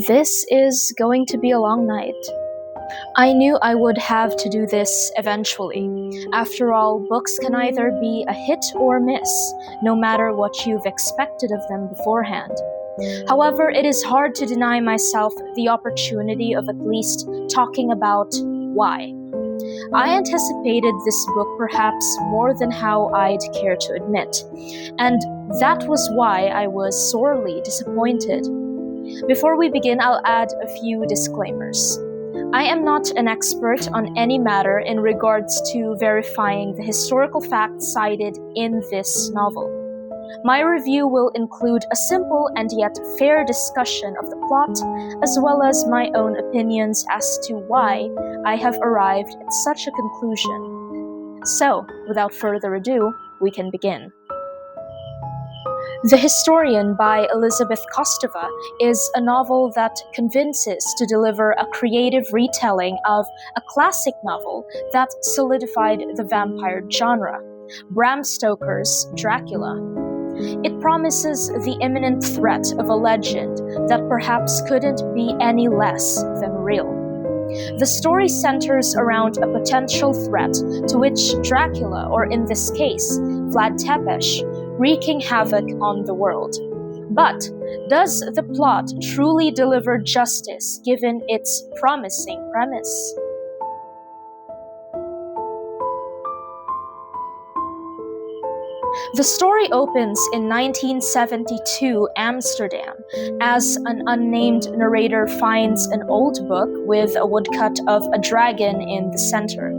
This is going to be a long night. I knew I would have to do this eventually. After all, books can either be a hit or miss, no matter what you've expected of them beforehand. However, it is hard to deny myself the opportunity of at least talking about why. I anticipated this book perhaps more than how I'd care to admit, and that was why I was sorely disappointed. Before we begin, I'll add a few disclaimers. I am not an expert on any matter in regards to verifying the historical facts cited in this novel. My review will include a simple and yet fair discussion of the plot, as well as my own opinions as to why I have arrived at such a conclusion. So, without further ado, we can begin. The Historian by Elizabeth Kostova is a novel that convinces to deliver a creative retelling of a classic novel that solidified the vampire genre, Bram Stoker's Dracula. It promises the imminent threat of a legend that perhaps couldn't be any less than real. The story centers around a potential threat to which Dracula, or in this case, Vlad Tepes, wreaking havoc on the world. But does the plot truly deliver justice given its promising premise? The story opens in 1972 Amsterdam as an unnamed narrator finds an old book with a woodcut of a dragon in the center.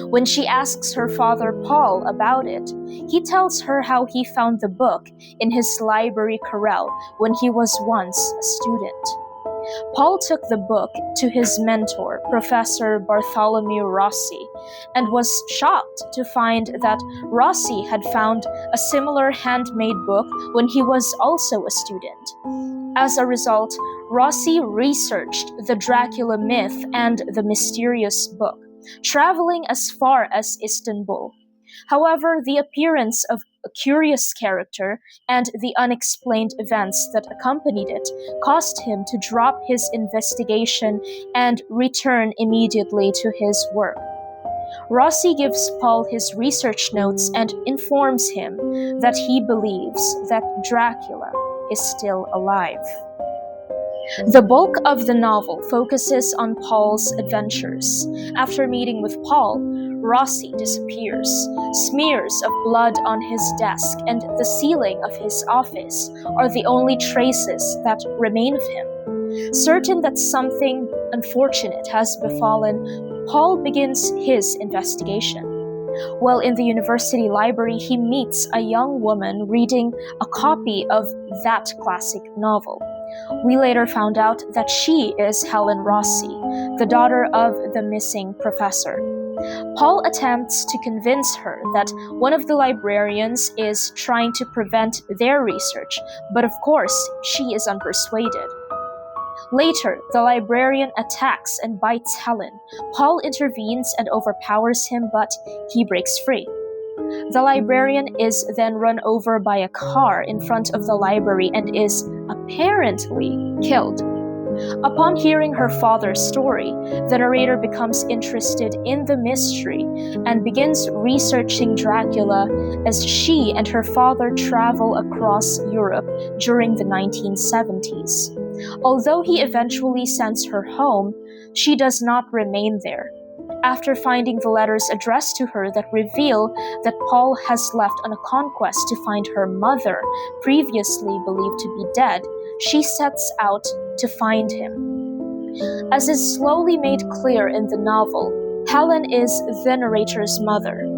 When she asks her father Paul about it, he tells her how he found the book in his library corral when he was once a student. Paul took the book to his mentor, Professor Bartholomew Rossi, and was shocked to find that Rossi had found a similar handmade book when he was also a student. As a result, Rossi researched the Dracula myth and the mysterious book, traveling as far as Istanbul. However, the appearance of a curious character and the unexplained events that accompanied it caused him to drop his investigation and return immediately to his work. Rossi gives Paul his research notes and informs him that he believes that Dracula is still alive. The bulk of the novel focuses on Paul's adventures. After meeting with Paul, Rossi disappears. Smears of blood on his desk and the ceiling of his office are the only traces that remain of him. Certain that something unfortunate has befallen, Paul begins his investigation. While in the university library, he meets a young woman reading a copy of that classic novel. We later found out that she is Helen Rossi, the daughter of the missing professor. Paul attempts to convince her that one of the librarians is trying to prevent their research, but of course, she is unpersuaded. Later, the librarian attacks and bites Helen. Paul intervenes and overpowers him, but he breaks free. The librarian is then run over by a car in front of the library and is apparently killed. Upon hearing her father's story, the narrator becomes interested in the mystery and begins researching Dracula as she and her father travel across Europe during the 1970s. Although he eventually sends her home, she does not remain there. After finding the letters addressed to her that reveal that Paul has left on a conquest to find her mother, previously believed to be dead, she sets out to find him. As is slowly made clear in the novel, Helen is the narrator's mother.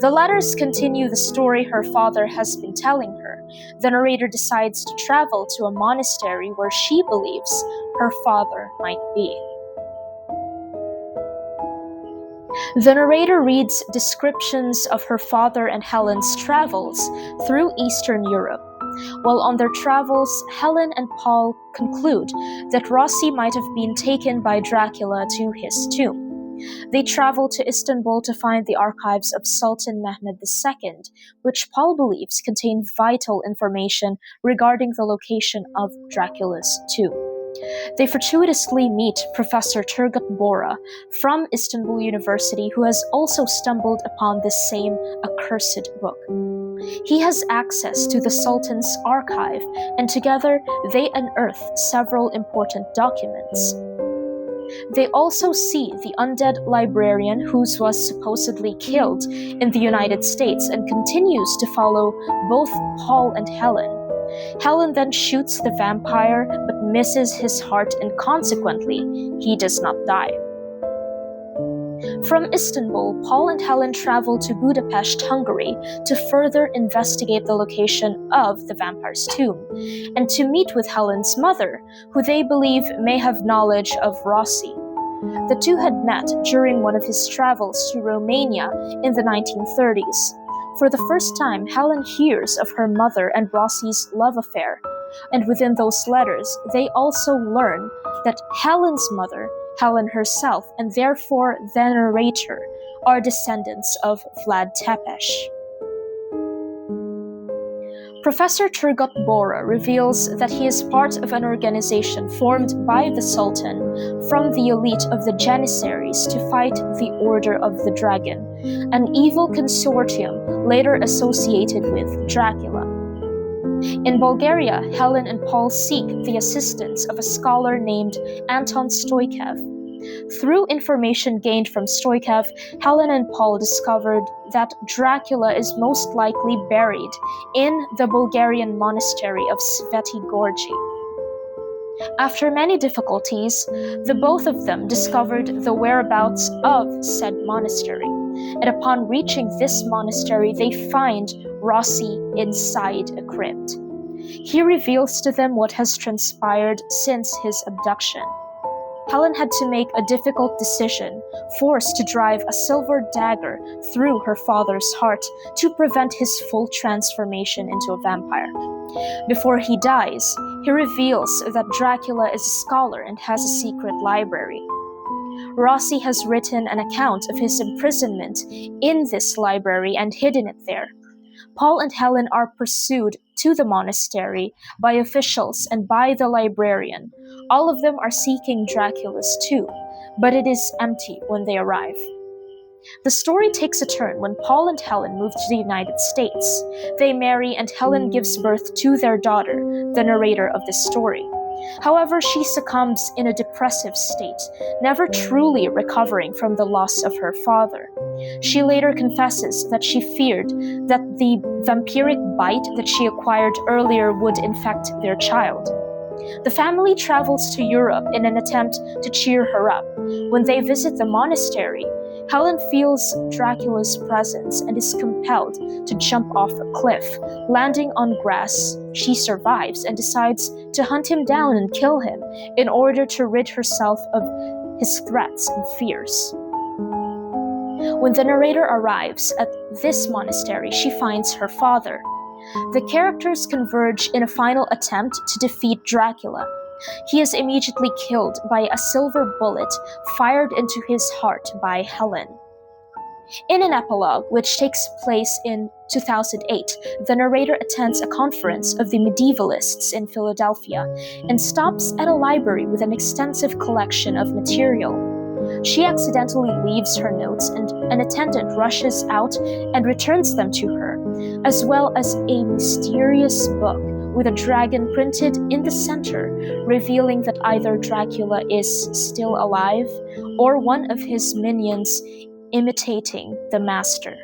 The letters continue the story her father has been telling her. The narrator decides to travel to a monastery where she believes her father might be. The narrator reads descriptions of her father and Helen's travels through Eastern Europe. While on their travels, Helen and Paul conclude that Rossi might have been taken by Dracula to his tomb. They travel to Istanbul to find the archives of Sultan Mehmed II, which Paul believes contain vital information regarding the location of Dracula's tomb. They fortuitously meet Professor Turgut Bora from Istanbul University, who has also stumbled upon this same accursed book. He has access to the Sultan's archive, and together they unearth several important documents. They also see the undead librarian who was supposedly killed in the United States and continues to follow both Paul and Helen. Helen then shoots the vampire but misses his heart, and consequently, he does not die. From Istanbul, Paul and Helen travel to Budapest, Hungary, to further investigate the location of the vampire's tomb, and to meet with Helen's mother, who they believe may have knowledge of Rossi. The two had met during one of his travels to Romania in the 1930s. For the first time, Helen hears of her mother and Rossi's love affair, and within those letters, they also learn that Helen's mother, Helen herself, and therefore the narrator, are descendants of Vlad Tepes. Professor Turgut Bora reveals that he is part of an organization formed by the Sultan from the elite of the Janissaries to fight the Order of the Dragon, an evil consortium later associated with Dracula. In Bulgaria, Helen and Paul seek the assistance of a scholar named Anton Stoychev. Through information gained from Stoychev, Helen and Paul discovered that Dracula is most likely buried in the Bulgarian monastery of Sveti Gorji. After many difficulties, the both of them discovered the whereabouts of said monastery, and upon reaching this monastery, they find Rossi inside a crypt. He reveals to them what has transpired since his abduction. Helen had to make a difficult decision, forced to drive a silver dagger through her father's heart to prevent his full transformation into a vampire. Before he dies, he reveals that Dracula is a scholar and has a secret library. Rossi has written an account of his imprisonment in this library and hidden it there. Paul and Helen are pursued to the monastery by officials and by the librarian. All of them are seeking Dracula's tomb, but it is empty when they arrive. The story takes a turn when Paul and Helen move to the United States. They marry, and Helen gives birth to their daughter, the narrator of this story. However, she succumbs in a depressive state, never truly recovering from the loss of her father. She later confesses that she feared that the vampiric bite that she acquired earlier would infect their child. The family travels to Europe in an attempt to cheer her up. When they visit the monastery, Helen feels Dracula's presence and is compelled to jump off a cliff. Landing on grass, she survives and decides to hunt him down and kill him in order to rid herself of his threats and fears. When the narrator arrives at this monastery, she finds her father. The characters converge in a final attempt to defeat Dracula. He is immediately killed by a silver bullet fired into his heart by Helen. In an epilogue, which takes place in 2008, the narrator attends a conference of the medievalists in Philadelphia and stops at a library with an extensive collection of material. She accidentally leaves her notes, and an attendant rushes out and returns them to her, as well as a mysterious book with a dragon printed in the center, revealing that either Dracula is still alive or one of his minions imitating the master.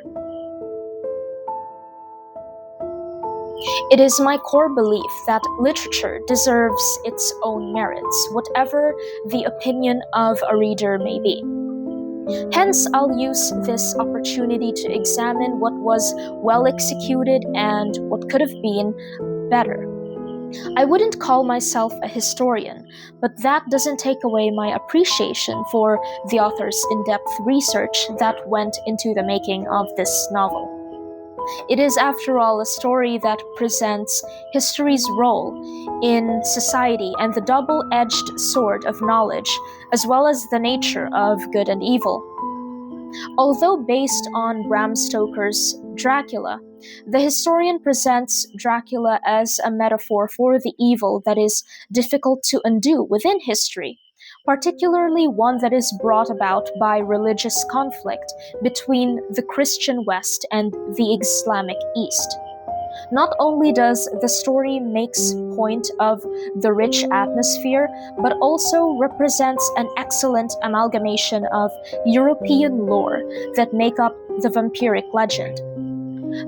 It is my core belief that literature deserves its own merits, whatever the opinion of a reader may be. Hence, I'll use this opportunity to examine what was well executed and what could have been better. I wouldn't call myself a historian, but that doesn't take away my appreciation for the author's in-depth research that went into the making of this novel. It is, after all, a story that presents history's role in society and the double-edged sword of knowledge, as well as the nature of good and evil. Although based on Bram Stoker's Dracula, the historian presents Dracula as a metaphor for the evil that is difficult to undo within history, particularly one that is brought about by religious conflict between the Christian West and the Islamic East. Not only does the story makes point of the rich atmosphere, but also represents an excellent amalgamation of European lore that make up the vampiric legend.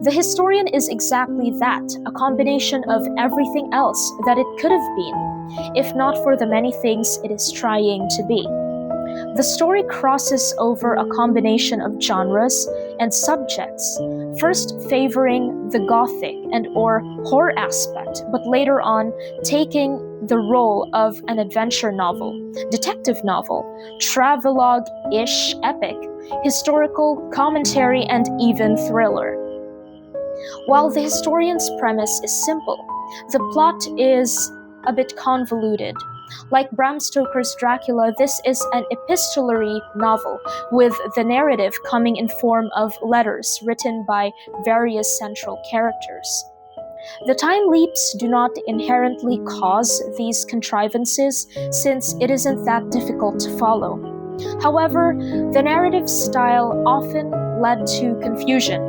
The historian is exactly that, a combination of everything else that it could have been, if not for the many things it is trying to be. The story crosses over a combination of genres and subjects, first favoring the gothic and or horror aspect, but later on taking the role of an adventure novel, detective novel, travelogue-ish epic, historical commentary, and even thriller. While the historian's premise is simple, the plot is a bit convoluted. Like Bram Stoker's Dracula, this is an epistolary novel, with the narrative coming in form of letters written by various central characters. The time leaps do not inherently cause these contrivances, since it isn't that difficult to follow. However, the narrative style often led to confusion.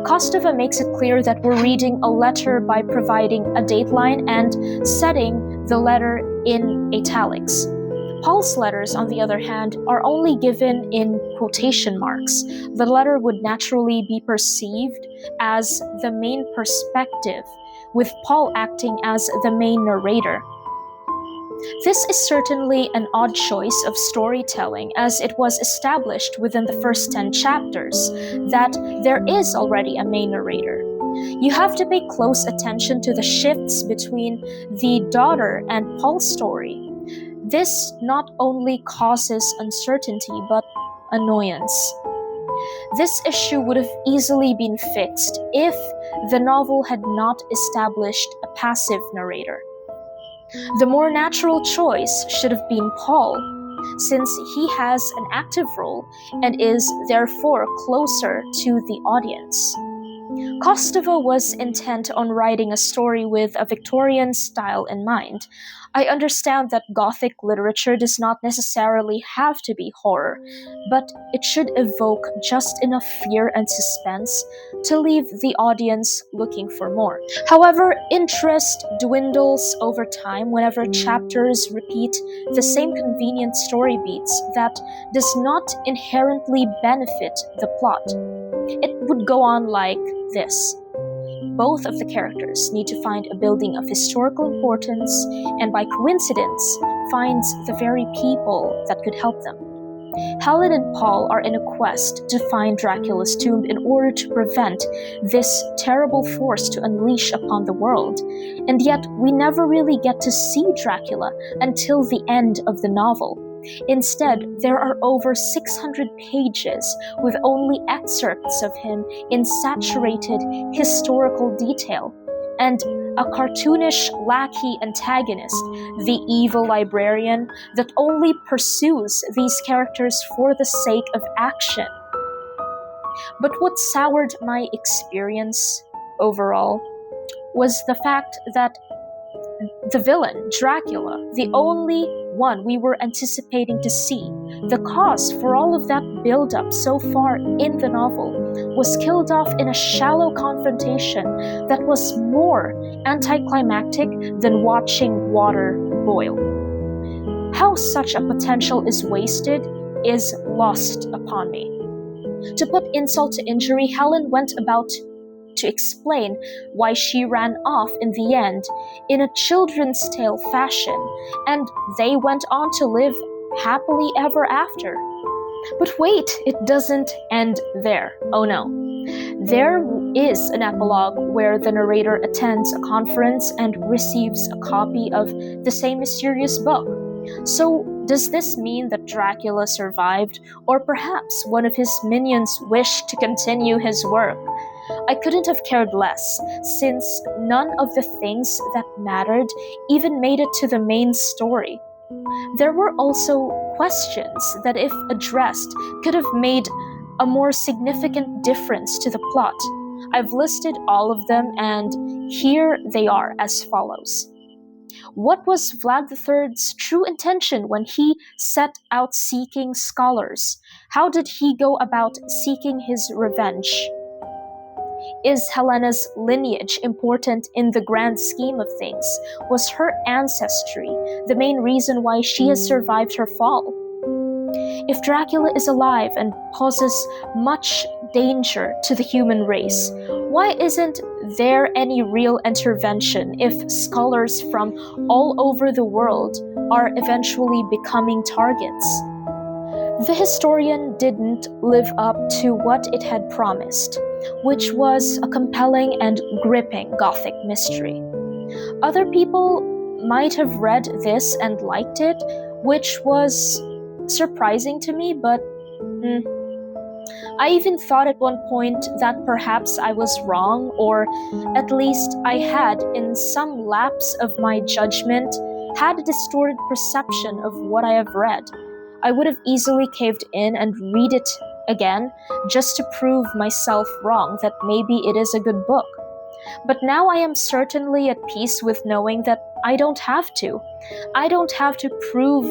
Kostova makes it clear that we're reading a letter by providing a dateline and setting the letter in italics. Paul's letters, on the other hand, are only given in quotation marks. The letter would naturally be perceived as the main perspective, with Paul acting as the main narrator. This is certainly an odd choice of storytelling, as it was established within the first 10 chapters that there is already a main narrator. You have to pay close attention to the shifts between the daughter and Paul's story. This not only causes uncertainty, but annoyance. This issue would have easily been fixed if the novel had not established a passive narrator. The more natural choice should have been Paul, since he has an active role and is therefore closer to the audience. Kostova was intent on writing a story with a Victorian style in mind. I understand that Gothic literature does not necessarily have to be horror, but it should evoke just enough fear and suspense to leave the audience looking for more. However, interest dwindles over time whenever chapters repeat the same convenient story beats that does not inherently benefit the plot. It would go on like this. Both of the characters need to find a building of historical importance, and by coincidence, finds the very people that could help them. Helen and Paul are in a quest to find Dracula's tomb in order to prevent this terrible force to unleash upon the world, and yet we never really get to see Dracula until the end of the novel. Instead, there are over 600 pages with only excerpts of him in saturated historical detail, and a cartoonish lackey antagonist, the evil librarian, that only pursues these characters for the sake of action. But what soured my experience overall was the fact that the villain, Dracula, the only one we were anticipating to see, the cause for all of that build-up so far in the novel, was killed off in a shallow confrontation that was more anticlimactic than watching water boil. How such a potential is wasted is lost upon me. To put insult to injury, Helen went about to explain why she ran off in the end in a children's tale fashion, and they went on to live happily ever after. But wait, it doesn't end there. Oh no. There is an epilogue where the narrator attends a conference and receives a copy of the same mysterious book. So, does this mean that Dracula survived, or perhaps one of his minions wished to continue his work? I couldn't have cared less, since none of the things that mattered even made it to the main story. There were also questions that, if addressed, could have made a more significant difference to the plot. I've listed all of them, and here they are as follows. What was Vlad III's true intention when he set out seeking scholars? How did he go about seeking his revenge? Is Helena's lineage important in the grand scheme of things? Was her ancestry the main reason why she has survived her fall? If Dracula is alive and poses much danger to the human race, why isn't there any real intervention if scholars from all over the world are eventually becoming targets? The historian didn't live up to what it had promised, which was a compelling and gripping Gothic mystery. Other people might have read this and liked it, which was surprising to me, but I even thought at one point that perhaps I was wrong, or at least I had, in some lapse of my judgment, had a distorted perception of what I have read. I would have easily caved in and read it again just to prove myself wrong that maybe it is a good book. But now I am certainly at peace with knowing that I don't have to. I don't have to prove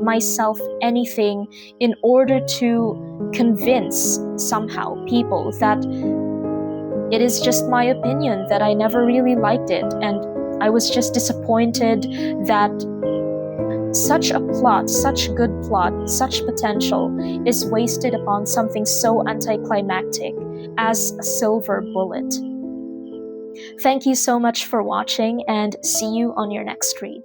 myself anything in order to convince somehow people that it is just my opinion that I never really liked it, and I was just disappointed that such a plot, such good plot, such potential is wasted upon something so anticlimactic as a silver bullet. Thank you so much for watching, and see you on your next read.